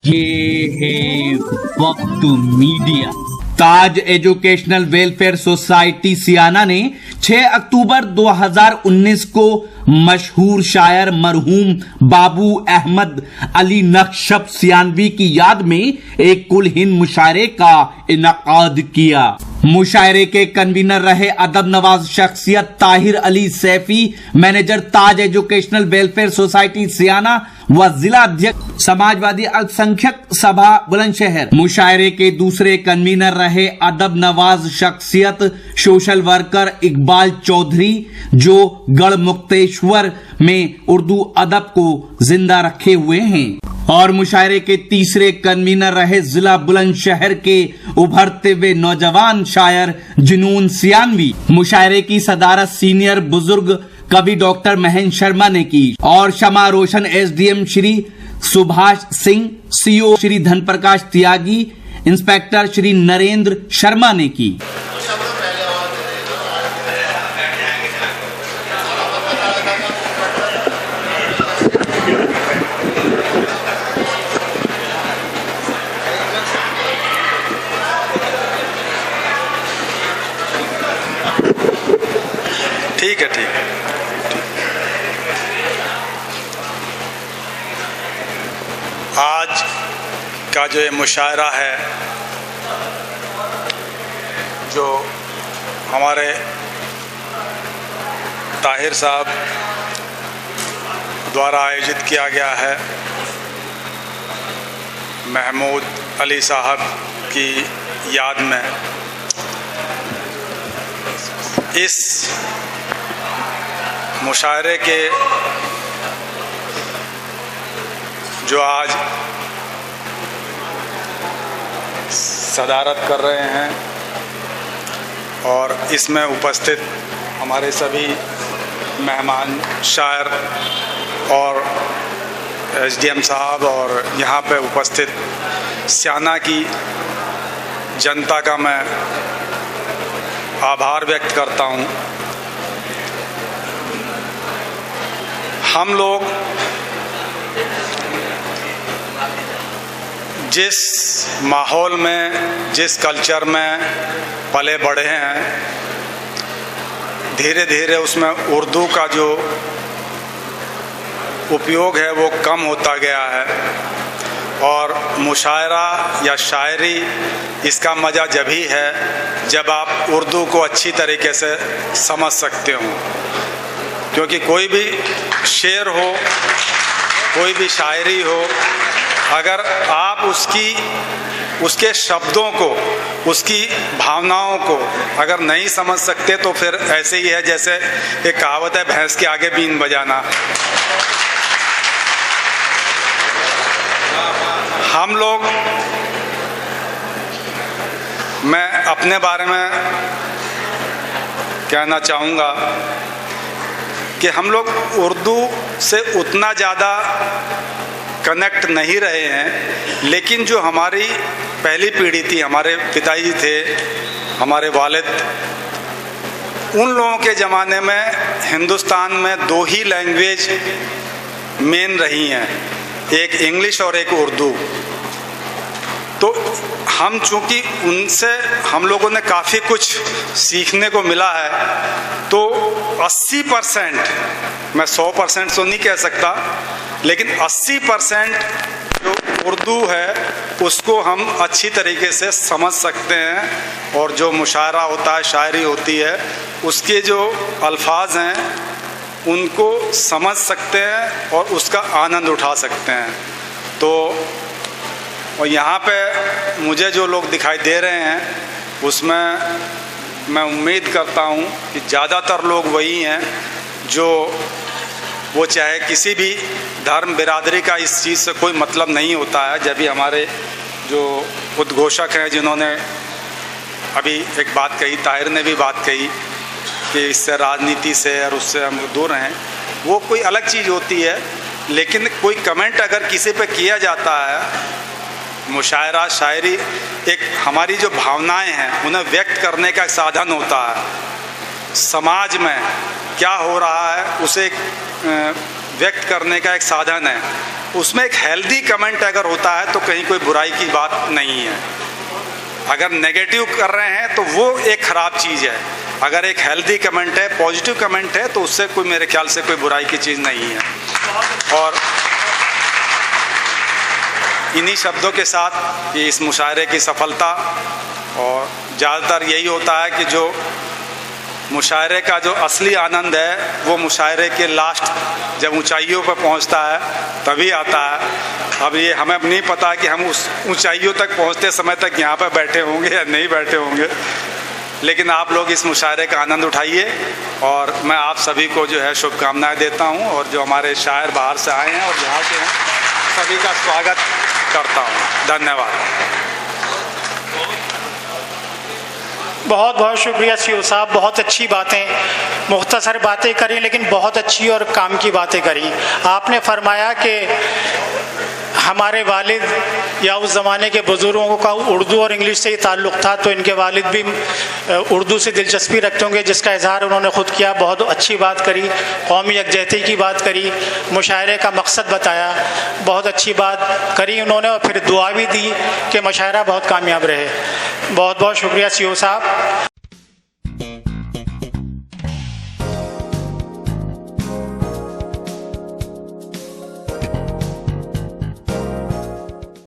ये है वक्त मीडिया। ताज एजुकेशनल वेलफेयर सोसाइटी सियाना ने 6 अक्टूबर 2019 को मशहूर शायर मरहूम बाबू अहमद अली नक्शब सियानवी की याद में एक कुलहीन मुशायरे का इनाकाद किया। मुशायरे के कन्वीनर रहे अदब नवाज शख्सियत ताहिर अली सैफी, मैनेजर ताज एजुकेशनल वेलफेयर सोसाइटी सियाना व जिला अध्यक्ष समाजवादी अल्पसंख्यक सभा बुलंदशहर। मुशायरे के दूसरे कन्वीनर रहे अदब नवाज शख्सियत सोशल वर्कर इकबाल चौधरी, जो गढ़मुक्तेश्वर में उर्दू अदब को जिंदा रखे हुए हैं। और मुशायरे के तीसरे कन्वीनर रहे जिला बुलंदशहर के उभरते हुए नौजवान शायर जुनून सियानवी। मुशायरे की सदारत सीनियर बुजुर्ग कवि डॉक्टर महेंद्र शर्मा ने की और शमा रोशन एसडीएम श्री सुभाष सिंह, सीओ श्री धनप्रकाश त्यागी, इंस्पेक्टर श्री नरेंद्र शर्मा ने की। ठीक है। आज का जो ये मुशायरा है, जो हमारे ताहिर साहब द्वारा आयोजित किया गया है, महमूद अली साहब की याद में, इस मुशायरे के जो आज सदारत कर रहे हैं और इसमें उपस्थित हमारे सभी मेहमान शायर और एसडीएम साहब और यहाँ पे उपस्थित सियाना की जनता का मैं आभार व्यक्त करता हूँ। हम लोग जिस माहौल में, जिस कल्चर में पले बढ़े हैं, धीरे धीरे उसमें उर्दू का जो उपयोग है वो कम होता गया है और मुशायरा या शायरी इसका मज़ा जब ही है जब आप उर्दू को अच्छी तरीके से समझ सकते हो, क्योंकि कोई भी शेर हो, कोई भी शायरी हो, अगर आप उसके शब्दों को, उसकी भावनाओं को अगर नहीं समझ सकते तो फिर ऐसे ही है जैसे एक कहावत है, भैंस के आगे बीन बजाना। हम लोग, मैं अपने बारे में कहना चाहूँगा कि हम लोग उर्दू से उतना ज़्यादा कनेक्ट नहीं रहे हैं, लेकिन जो हमारी पहली पीढ़ी थी, हमारे पिताजी थे, हमारे वालिद, उन लोगों के ज़माने में हिंदुस्तान में दो ही लैंग्वेज मेन रही हैं, एक इंग्लिश और एक उर्दू। तो हम चूँकि उनसे हम लोगों ने काफ़ी कुछ सीखने को मिला है, तो 80%, मैं 100% तो नहीं कह सकता, लेकिन 80% जो उर्दू है उसको हम अच्छी तरीके से समझ सकते हैं और जो मुशायरा होता है, शायरी होती है, उसके जो अल्फाज हैं उनको समझ सकते हैं और उसका आनंद उठा सकते हैं। तो और यहाँ पे मुझे जो लोग दिखाई दे रहे हैं उसमें मैं उम्मीद करता हूँ कि ज़्यादातर लोग वही हैं जो वो चाहे किसी भी धर्म बिरादरी का इस चीज़ से कोई मतलब नहीं होता है। जब भी हमारे जो उद्घोषक हैं जिन्होंने अभी एक बात कही, ताहिर ने भी बात कही कि इससे राजनीति से और उससे हम दूर हैं, वो कोई अलग चीज़ होती है, लेकिन कोई कमेंट अगर किसी पे किया जाता है, मुशायरा शायरी एक हमारी जो भावनाएं हैं उन्हें व्यक्त करने का एक साधन होता है। समाज में क्या हो रहा है उसे व्यक्त करने का एक साधन है, उसमें एक हेल्दी कमेंट अगर होता है तो कहीं कोई बुराई की बात नहीं है। अगर नेगेटिव कर रहे हैं तो वो एक ख़राब चीज़ है। अगर एक हेल्दी कमेंट है, पॉजिटिव कमेंट है, तो उससे कोई, मेरे ख्याल से कोई बुराई की चीज़ नहीं है। और इन्हीं शब्दों के साथ ये इस मुशायरे की सफलता, और ज़्यादातर यही होता है कि जो मुशायरे का जो असली आनंद है वो मुशायरे के लास्ट जब ऊंचाइयों पर पहुंचता है तभी आता है। अब ये हमें नहीं पता कि हम उस ऊंचाइयों तक पहुंचते समय तक यहाँ पर बैठे होंगे या नहीं बैठे होंगे, लेकिन आप लोग इस मुशायरे का आनंद उठाइए और मैं आप सभी को जो है शुभकामनाएं देता हूँ। और जो हमारे शायर बाहर से आए हैं और यहाँ के हैं, सभी का स्वागत करता हूँ। धन्यवाद। बहुत बहुत शुक्रिया सीओ साहब, बहुत अच्छी बातें, मुख्तसर बातें करी लेकिन बहुत अच्छी और काम की बातें करी। आपने फरमाया कि हमारे वालिद या उस ज़माने के बुज़ुर्गों का उर्दू और इंग्लिश से ही ताल्लुक़ था, तो इनके वालिद भी उर्दू से दिलचस्पी रखते होंगे, जिसका इजहार उन्होंने ख़ुद किया। बहुत अच्छी बात करी, कौमी यकजहती की बात करी, मुशायरे का मकसद बताया, बहुत अच्छी बात करी उन्होंने, और फिर दुआ भी दी कि मुशायरा बहुत कामयाब रहे। बहुत बहुत शुक्रिया सीओ साहब।